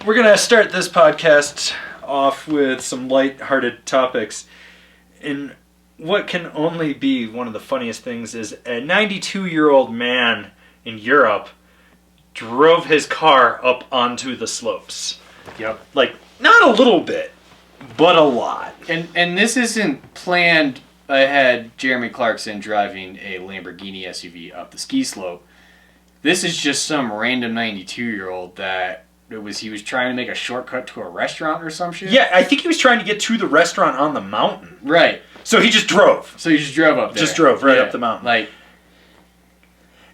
We're going to start this podcast off with some light-hearted topics. In what can only be one of the funniest things is a 92-year-old man in Europe drove his car up onto the slopes. Yep. Like, not a little bit, but a lot. And this isn't planned ahead, Jeremy Clarkson driving a Lamborghini SUV up the ski slope. This is just some random 92-year-old that he was trying to make a shortcut to a restaurant or some shit. Yeah, I think he was trying to get to the restaurant on the mountain. Right. So he just drove. So he just drove up there. Just drove right up the mountain. Like,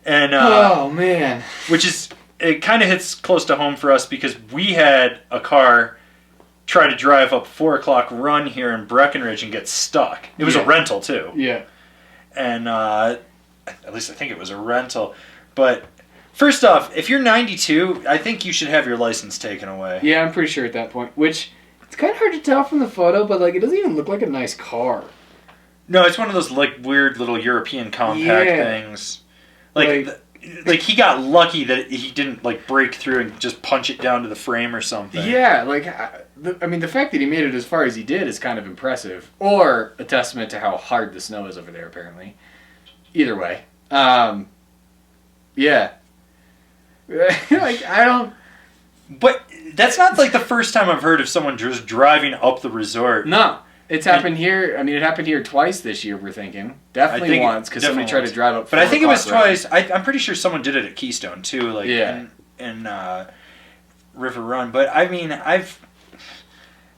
and oh, man. Which is, it kind of hits close to home for us because we had a car try to drive up 4 o'clock run here in Breckenridge and get stuck. It was a rental too. Yeah. And at least I think it was a rental. But first off, if you're 92, I think you should have your license taken away. Yeah, I'm pretty sure at that point. Which, it's kind of hard to tell from the photo, but like it doesn't even look like a nice car. No, it's one of those like weird little European compact things. Like he got lucky that he didn't like break through and just punch it down to the frame or something. Yeah, like I mean, the fact that he made it as far as he did is kind of impressive, or a testament to how hard the snow is over there. Apparently, either way, yeah. Like I don't. But that's not like the first time I've heard of someone just driving up the resort. No. It's happened here. I mean, it happened here twice this year, we're thinking. Definitely once, because somebody tried to drive up. But I think it was twice. I'm pretty sure someone did it at Keystone, too. Like in River Run. But, I mean,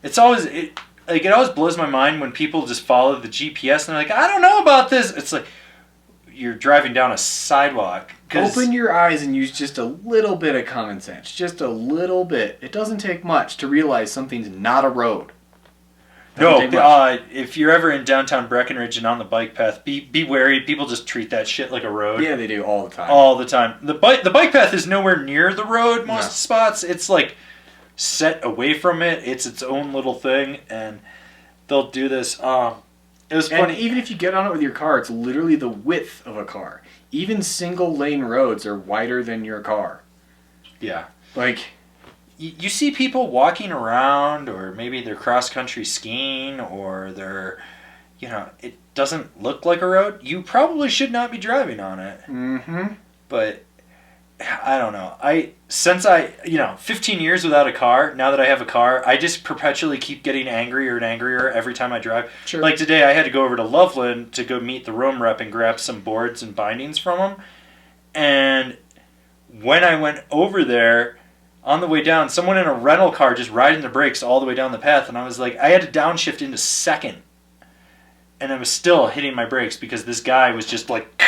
it always blows my mind when people just follow the GPS and they're like, I don't know about this. It's like, you're driving down a sidewalk. Open your eyes and use just a little bit of common sense. Just a little bit. It doesn't take much to realize something's not a road. No, if you're ever in downtown Breckenridge and on the bike path, be wary. People just treat that shit like a road. Yeah, they do all the time. All the time. The bike path is nowhere near the road most spots. It's like set away from it. It's its own little thing, and they'll do this. It was funny. And even if you get on it with your car, it's literally the width of a car. Even single lane roads are wider than your car. Yeah. Like, you see people walking around, or maybe they're cross-country skiing, or they're, it doesn't look like a road. You probably should not be driving on it. Mm-hmm. But, I don't know. 15 years without a car, now that I have a car, I just perpetually keep getting angrier and angrier every time I drive. Sure. Like today, I had to go over to Loveland to go meet the Rome rep and grab some boards and bindings from him. And when I went over there, on the way down, someone in a rental car just riding the brakes all the way down the path, and I was like, I had to downshift into second, and I was still hitting my brakes because this guy was just like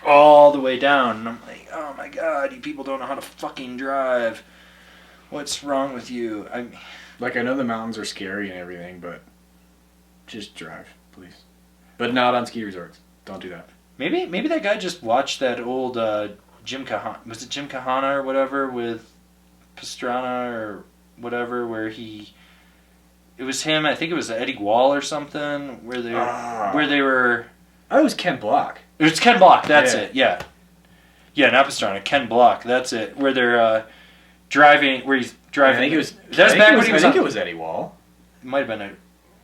all the way down, and I'm like, oh my god, you people don't know how to fucking drive. What's wrong with you? I know the mountains are scary and everything, but just drive, please. But not on ski resorts. Don't do that. Maybe that guy just watched that old Jim Kahana. Was it Jim Kahana or whatever with Pastrana or whatever, where it was him, I think it was Eddie Wall or something, where they were. Oh, it was Ken Block. It was Ken Block, that's it, yeah. Yeah, not Pastrana, Ken Block, that's it. Where they're driving, where he's driving. I think it was. I think it was Eddie Wall. It might have been it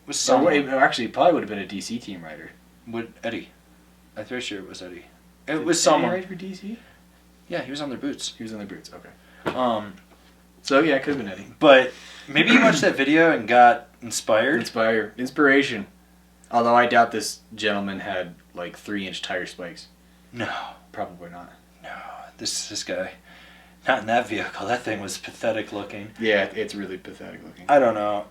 was someone. Actually, it probably would have been a DC team rider. Eddie? I'm pretty sure it was Eddie. Did was someone. Eddie ride for DC? Yeah, he was on their boots. Okay. So yeah, it could have been Eddie. But maybe you watched that video and got inspired. Inspiration. Although I doubt this gentleman had like 3-inch tire spikes. No, probably not. No, this guy, not in that vehicle. That thing was pathetic looking. Yeah, it's really pathetic looking. I don't know.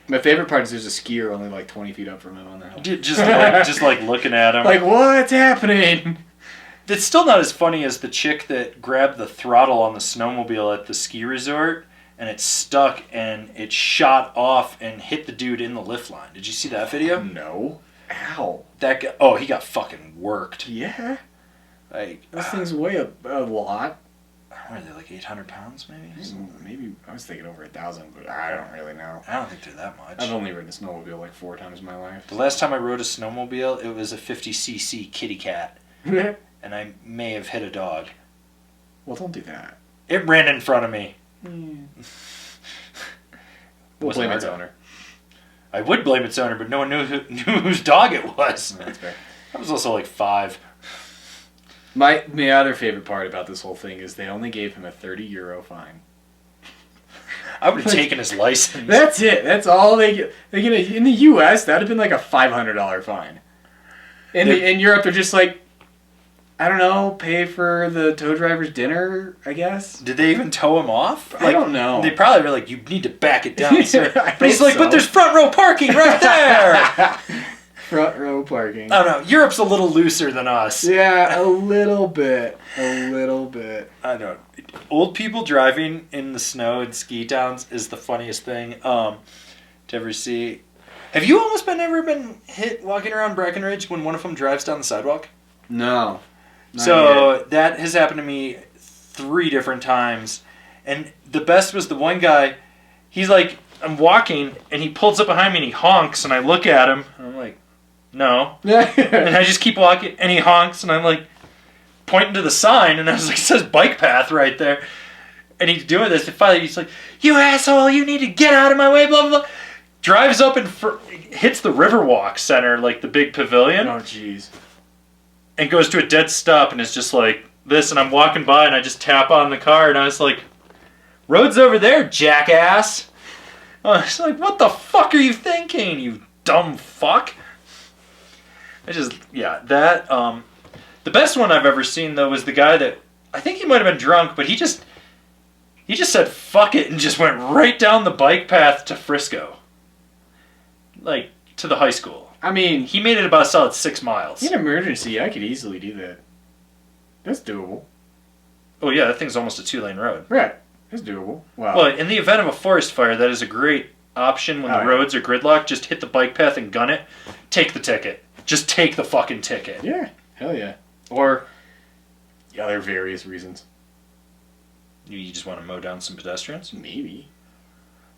My favorite part is there's a skier only like 20 feet up from him on that. Just like looking at him. Like, what's happening? It's still not as funny as the chick that grabbed the throttle on the snowmobile at the ski resort and it stuck and it shot off and hit the dude in the lift line. Did you see that video? No. Ow. That guy, he got fucking worked. Yeah. Like, those things weigh a lot. What are they, like 800 pounds maybe? Maybe, I was thinking over 1,000, but I don't really know. I don't think they're that much. I've only ridden a snowmobile like 4 times in my life. The last time I rode a snowmobile, it was a 50cc kitty cat. And I may have hit a dog. Well, don't do that. It ran in front of me. We'll Wasn't blame its our owner. I would blame its owner, but no one knew whose dog it was. That's fair. I was also like 5. My other favorite part about this whole thing is they only gave him a €30 fine. I would have taken his license. That's it. That's all they get. In the U.S., that would have been like a $500 fine. In Europe, they're just like, I don't know, pay for the tow driver's dinner, I guess. Did they even tow him off? I don't know. They probably were like, you need to back it down, sir. I But he's hope like, so. but there's front row parking right there. Front row parking. I don't know. Europe's a little looser than us. Yeah, a little bit. A little bit. I know. Old people driving in the snow in ski towns is the funniest thing to ever see. Have you almost ever been hit walking around Breckenridge when one of them drives down the sidewalk? No. So that has happened to me 3 different times. And the best was the one guy, he's like, I'm walking, and he pulls up behind me and he honks, and I look at him, and I'm like, no. And I just keep walking, and he honks, and I'm like, pointing to the sign, and I was like, it says bike path right there. And he's doing this, and finally he's like, you asshole, you need to get out of my way, blah, blah, blah. Drives up and hits the Riverwalk Center, like the big pavilion. Oh, jeez. And goes to a dead stop, and it's just like this, and I'm walking by, and I just tap on the car, and I was like, road's over there, jackass. I was like, what the fuck are you thinking, you dumb fuck? The best one I've ever seen, though, was the guy that, I think he might have been drunk, but he just said fuck it and just went right down the bike path to Frisco. Like, to the high school. I mean, He made it about a solid 6 miles. in an emergency, I could easily do that. That's doable. Oh yeah, that thing's almost a 2-lane road. Right. That's doable. Wow. Well, in the event of a forest fire, that is a great option when the roads are gridlocked. Just hit the bike path and gun it. Take the ticket. Just take the fucking ticket. Yeah. Hell yeah. Or, yeah, there are various reasons. You just want to mow down some pedestrians? Maybe.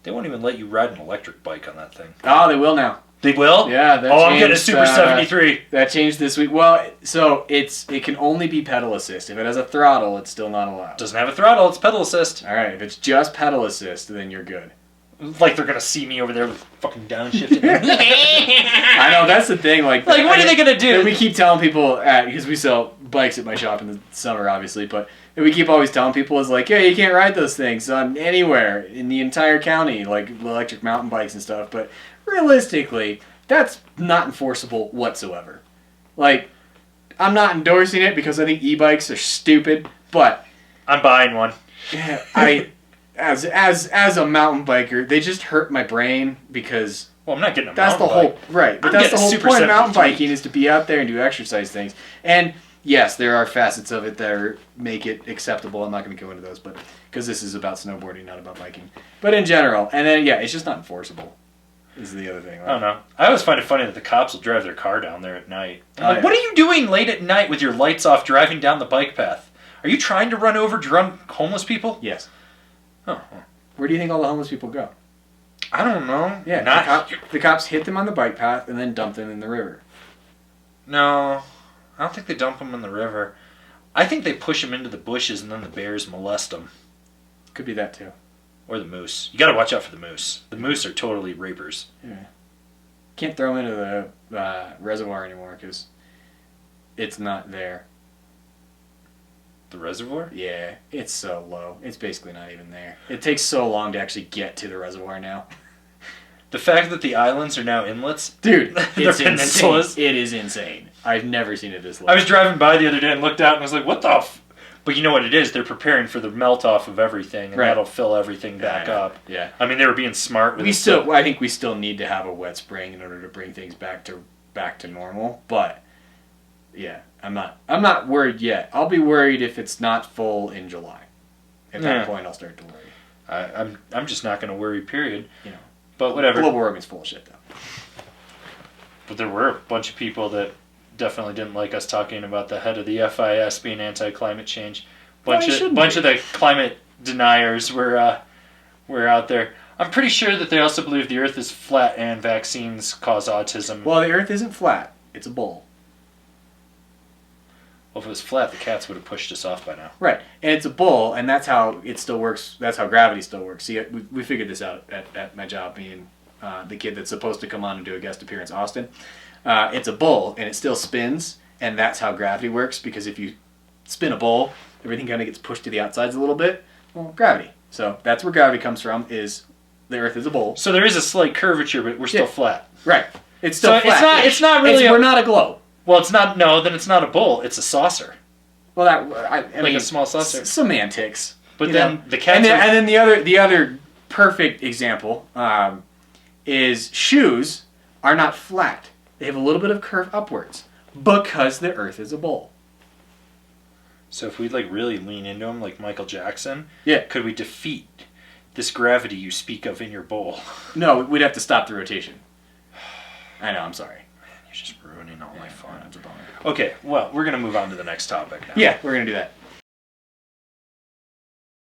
They won't even let you ride an electric bike on that thing. Oh, they will now. They will? Yeah. That I'm getting a changed, Super 73. That changed this week. Well, so it can only be pedal assist. If it has a throttle, it's still not allowed. Doesn't have a throttle, it's pedal assist. All right. If it's just pedal assist, then you're good. Like they're going to see me over there with fucking downshifting. I know, that's the thing. Like what are they going to do? We keep telling people, because we sell bikes at my shop in the summer, obviously, but we keep always telling people is like, yeah, you can't ride those things on anywhere in the entire county, like electric mountain bikes and stuff. But realistically, that's not enforceable whatsoever. Like, I'm not endorsing it because I think e-bikes are stupid, but I'm buying one. yeah, as a mountain biker, they just hurt my brain because Well, I'm not getting a that's mountain the whole bike. right. But I'm that's the getting a whole Super point of mountain 73. biking is to be out there and do exercise things. And yes, there are facets of it that make it acceptable. I'm not going to go into those, but because this is about snowboarding, not about biking. But in general, and then yeah, it's just not enforceable. Is the other thing. I don't know. I always find it funny that the cops will drive their car down there at night. I'm Oh, like, yeah. what are you doing late at night with your lights off driving down the bike path? Are you trying to run over drunk homeless people? Yes. Oh, Where do you think all the homeless people go? I don't know. Yeah, Not the cops hit them on the bike path and then dump them in the river. No, I don't think they dump them in the river. I think they push them into the bushes and then the bears molest them. Could be that too. Or the moose. You gotta watch out for the moose. The moose are totally rapers. Yeah. Can't throw them into the reservoir anymore because it's not there. The reservoir? Yeah, it's so low. It's basically not even there. It takes so long to actually get to the reservoir now. The fact that the islands are now inlets? Dude, They're it's insane. peninsulas? It is insane. I've never seen it this low. I was driving by the other day and looked out and was like, what the f... But you know what it is? They're preparing for the melt off of everything, and Right. that'll fill everything back up. Yeah. I mean, they were being smart with it. I think we still need to have a wet spring in order to bring things back to normal. But yeah, I'm not worried yet. I'll be worried if it's not full in July. At that point, I'll start to worry. I'm just not going to worry. Period. You know, But whatever. global warming's full of shit though. But there were a bunch of people that definitely didn't like us talking about the head of the FIS being anti-climate change. Bunch of the climate deniers were out there. I'm pretty sure that they also believe the Earth is flat and vaccines cause autism. Well, the Earth isn't flat; it's a bowl. Well, if it was flat, the cats would have pushed us off by now. Right, and it's a bowl, and that's how it still works. That's how gravity still works. See, we figured this out at my job, being the kid that's supposed to come on and do a guest appearance, Austin. It's a bowl, and it still spins, and that's how gravity works, because if you spin a bowl, everything kind of gets pushed to the outsides a little bit. Well, gravity. So that's where gravity comes from, is the Earth is a bowl. So there is a slight curvature, but we're still flat. Right. It's still so flat. It's not really... we're not a globe. Well, it's not... No, then it's not a bowl. It's a saucer. Well, I like mean, a small saucer. Semantics. But then know? The cats... And then the other perfect example is shoes are not flat. They have a little bit of curve upwards because the Earth is a bowl. So if we like really lean into them like Michael Jackson, yeah, could we defeat this gravity you speak of in your bowl? No, we'd have to stop the rotation. I know, I'm sorry. Man, you're just ruining all my fun. That's a bummer. Okay, well, we're going to move on to the next topic now. Yeah, we're going to do that.